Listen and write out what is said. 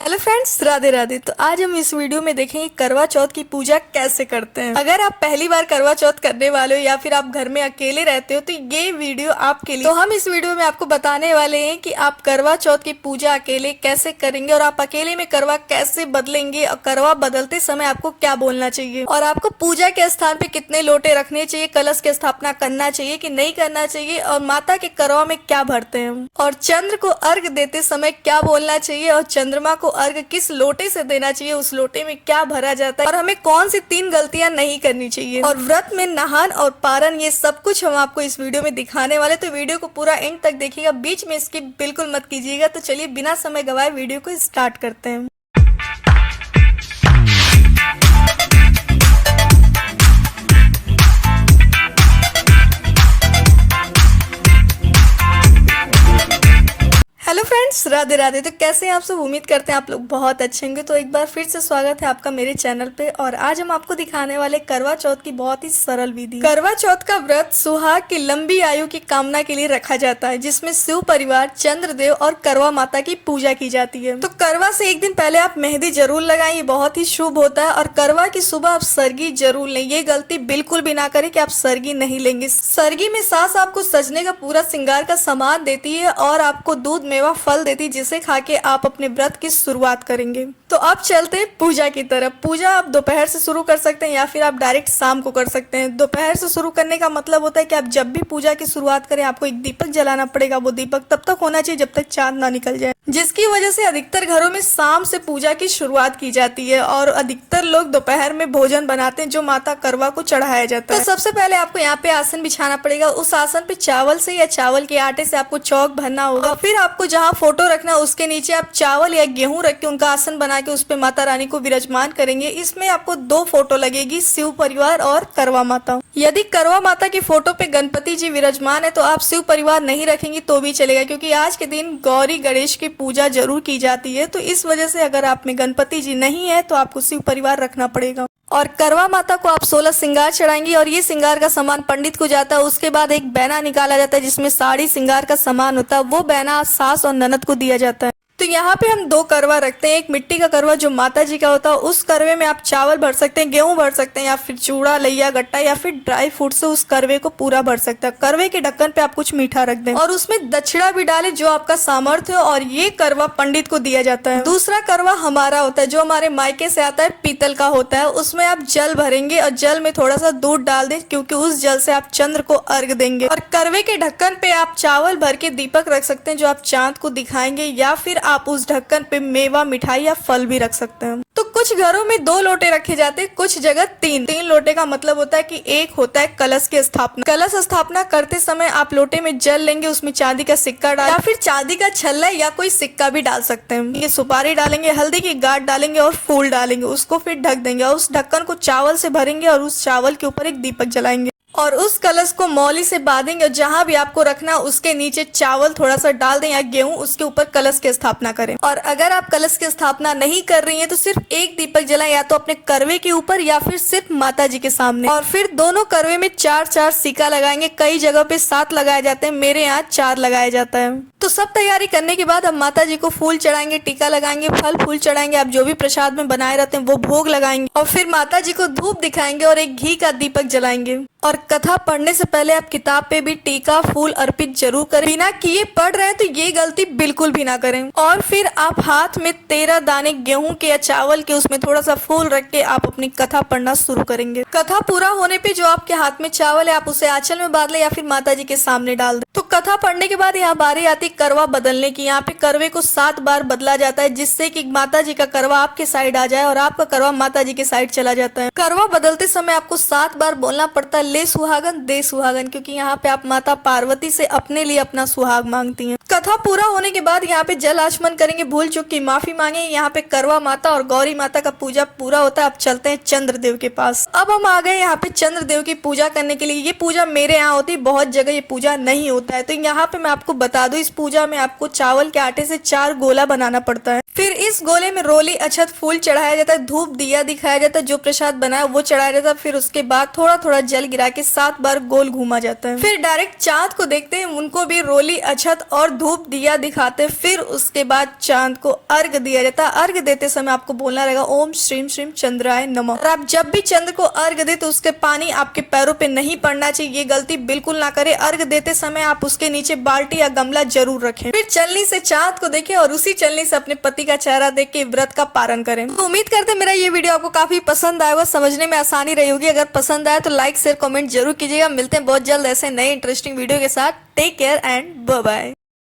Hello friends, Radhe Radhe. तो आज हम इस वीडियो में देखेंगे करवा चौथ की पूजा कैसे करते हैं। अगर आप पहली बार करवा चौथ करने वाले हो या फिर आप घर में अकेले रहते हो तो ये वीडियो आपके लिए। तो हम इस वीडियो में आपको बताने वाले हैं कि आप करवा चौथ की पूजा अकेले कैसे करेंगे और आप अकेले में करवा कैसे बदलेंगे और करवा बदलते समय आपको क्या बोलना चाहिए और आपको पूजा के स्थान पे कितने लोटे रखने चाहिए, कलश की स्थापना करना चाहिए कि नहीं करना चाहिए और माता के करवा में क्या भरते हैं और चंद्र को अर्घ देते समय क्या बोलना चाहिए और चंद्रमा को अर्घ किस लोटे से देना चाहिए, उस लोटे में क्या भरा जाता है और हमें कौन सी 3 गलतियां नहीं करनी चाहिए और व्रत में नहान और पारण, ये सब कुछ हम आपको इस वीडियो में दिखाने वाले। तो वीडियो को पूरा एंड तक देखिएगा, बीच में इसकी बिल्कुल मत कीजिएगा। तो चलिए बिना समय गवाए वीडियो को स्टार्ट करते हैं। Hello friends, Radhe Radhe. तो कैसे हैं आप सब? उम्मीद करते हैं आप लोग बहुत अच्छे होंगे। तो एक बार फिर से स्वागत है आपका मेरे चैनल पे और आज हम आपको दिखाने वाले करवा चौथ की बहुत ही सरल विधि। करवा चौथ का व्रत सुहाग की लंबी आयु की कामना के लिए रखा जाता है, जिसमें शिव परिवार, चंद्रदेव और करवा माता की पूजा की जाती है। तो करवा से एक दिन पहले आप मेहंदी जरूर लगाएं, ये बहुत ही शुभ होता है। और करवा की सुबह आप सरगी जरूर लें, ये गलती बिल्कुल भी ना करें कि आप सरगी नहीं लेंगे। सरगी में सास आपको सजने का पूरा श्रृंगार का सामान देती है और आपको दूध मेवा फल देती, जिसे खा के आप अपने व्रत की शुरुआत करेंगे। तो अब चलते हैं पूजा की तरफ। पूजा आप दोपहर से शुरू कर सकते हैं या फिर आप डायरेक्ट शाम को कर सकते हैं। दोपहर से शुरू करने का मतलब होता है कि आप जब भी पूजा की शुरुआत करें आपको एक दीपक जलाना पड़ेगा। वो दीपक तब तक होना चाहिए जब तक चांद ना निकल जाए, जिसकी वजह से अधिकतर घरों में शाम से पूजा की शुरुआत की जाती है और अधिकतर लोग दोपहर में भोजन बनाते हैं जो माता करवा को चढ़ाया जाता है। तो सबसे पहले आपको यहाँ पे आसन बिछाना पड़ेगा। उस आसन पे चावल से या चावल के आटे से आपको चौक भरना होगा। फिर आपको जहाँ फोटो रखना उसके नीचे आप चावल या गेहूं रख के उनका आसन बना के उस पे माता रानी को विराजमान करेंगे। इसमें आपको 2 फोटो लगेगी, शिव परिवार और करवा माता। यदि करवा माता की फोटो पे गणपति जी विराजमान है तो आप शिव परिवार नहीं रखेंगे तो भी चलेगा, क्योंकि आज के दिन गौरी गणेश की पूजा जरूर की जाती है। तो इस वजह से अगर आप में गणपति जी नहीं है तो आपको शिव परिवार रखना पड़ेगा। और करवा माता को आप 16 श्रृंगार चढ़ाएंगे और ये श्रृंगार का सामान पंडित को जाता है। उसके बाद एक बैना निकाला जाता है जिसमें साड़ी श्रृंगार का सामान होता है। वो बैना सास और ननद को दिया जाता है। तो यहाँ पे हम 2 करवा रखते हैं। एक मिट्टी का करवा जो माता जी का होता है, उस करवे में आप चावल भर सकते हैं, गेहूं भर सकते हैं या फिर चूड़ा, लैया, गट्टा या फिर ड्राई फ्रूट से उस करवे को पूरा भर सकते हैं। करवे के ढक्कन पे आप कुछ मीठा रख दें और उसमें दक्षिणा भी डालें जो आपका सामर्थ्य हो और ये करवा पंडित को दिया जाता है। दूसरा करवा हमारा होता है जो हमारे मायके से आता है, पीतल का होता है। उसमें आप जल भरेंगे और जल में थोड़ा सा दूध डाल दें, क्योंकि उस जल से आप चंद्र को अर्घ देंगे। और करवे के ढक्कन पे आप चावल भर के दीपक रख सकते हैं जो आप चांद को दिखाएंगे, या फिर आप उस ढक्कन पे मेवा, मिठाई या फल भी रख सकते हैं। तो कुछ घरों में 2 लोटे रखे जाते हैं, कुछ जगह 3 लोटे का मतलब होता है कि एक होता है कलश की स्थापना। कलश स्थापना करते समय आप लोटे में जल लेंगे, उसमें चांदी का सिक्का डाल या फिर चांदी का छल्ला या कोई सिक्का भी डाल सकते हैं। ये सुपारी डालेंगे, हल्दी की गांठ डालेंगे और फूल डालेंगे। उसको फिर ढक देंगे और उस ढक्कन को चावल से भरेंगे और उस चावल के ऊपर एक दीपक जलाएंगे और उस कलश को मौली से बांधेंगे और जहां भी आपको रखना उसके नीचे चावल थोड़ा सा डाल दें या गेहूं, उसके ऊपर कलश की स्थापना करें। और अगर आप कलश की स्थापना नहीं कर रही हैं तो सिर्फ एक दीपक जलाएं, या तो अपने करवे के ऊपर या फिर सिर्फ माता जी के सामने। और फिर दोनों करवे में 4-4 सिक्का लगाएंगे। कई जगह पे 7 लगाए जाते हैं, मेरे यहाँ 4 लगाया जाता है। तो सब तैयारी करने के बाद हम माता जी को फूल चढ़ाएंगे, टीका लगाएंगे, फल फूल चढ़ाएंगे। आप जो भी प्रसाद में बनाए रहते हैं वो भोग लगाएंगे और फिर माता जी को धूप दिखाएंगे और एक घी का दीपक जलाएंगे। और कथा पढ़ने से पहले आप किताब पे भी टीका फूल अर्पित जरूर करें। बिना किए पढ़ रहे हैं तो ये गलती बिल्कुल भी ना करें। और फिर आप हाथ में 13 दाने गेहूं के या चावल के, उसमें थोड़ा सा फूल रख के आप अपनी कथा पढ़ना शुरू करेंगे। कथा पूरा होने पे जो आपके हाथ में चावल है आप उसे आंचल में बांध ले या फिर माता जी के सामने डाल दे। तो कथा पढ़ने के बाद यहाँ बारी आती करवा बदलने की। यहाँ पे करवे को 7 बार बदला जाता है, जिससे कि माता जी का करवा आपके साइड आ जाए और आपका करवा माता जी के साइड चला जाता है। करवा बदलते समय आपको 7 बार बोलना पड़ता है, ले सुहागन दे सुहागन, क्योंकि यहाँ पे आप माता पार्वती से अपने लिए अपना सुहाग मांगती हैं। कथा पूरा होने के बाद यहाँ पे जल आचमन करेंगे, भूल चूक की माफी मांगे। यहाँ पे करवा माता और गौरी माता का पूजा पूरा होता है। अब चलते हैं चंद्रदेव के पास। अब हम आ गए यहाँ पे चंद्रदेव की पूजा करने के लिए। ये पूजा मेरे यहाँ होती है, बहुत जगह ये पूजा नहीं होता है। तो यहाँ पे मैं आपको बता दूं, इस पूजा में आपको चावल के आटे से 4 गोला बनाना पड़ता है। फिर इस गोले में रोली, अक्षत, फूल चढ़ाया जाता है, धूप दिया दिखाया जाता है, जो प्रसाद बनाया वो चढ़ाया जाता है। फिर उसके बाद थोड़ा थोड़ा जल गिरा के 7 बार गोल घूमा जाता है। फिर डायरेक्ट चांद को देखते हैं, उनको भी रोली, अछत और धूप दिया दिखाते। फिर उसके बाद चांद को अर्घ दिया जाता है। अर्घ देते समय आपको बोलना रहेगा ओम श्रीम श्रीम चंद्राय नमः। और आप जब भी चंद्र को अर्घ दे तो उसके पानी आपके पैरों पे नहीं पड़ना चाहिए, ये गलती बिल्कुल ना करें। अर्घ देते समय आप उसके नीचे बाल्टी या गमला जरूर रखें। फिर चलनी से चांद को देखें और उसी चलनी से अपने पति का चेहरा देख के व्रत का पारण करें। तो उम्मीद करते हैं मेरा ये वीडियो आपको काफी पसंद आया होगा, समझने में आसानी रही होगी। अगर पसंद आया तो लाइक शेयर कमेंट जरूर कीजिएगा। मिलते हैं बहुत जल्द ऐसे नए इंटरेस्टिंग वीडियो के साथ। Take care and bye bye.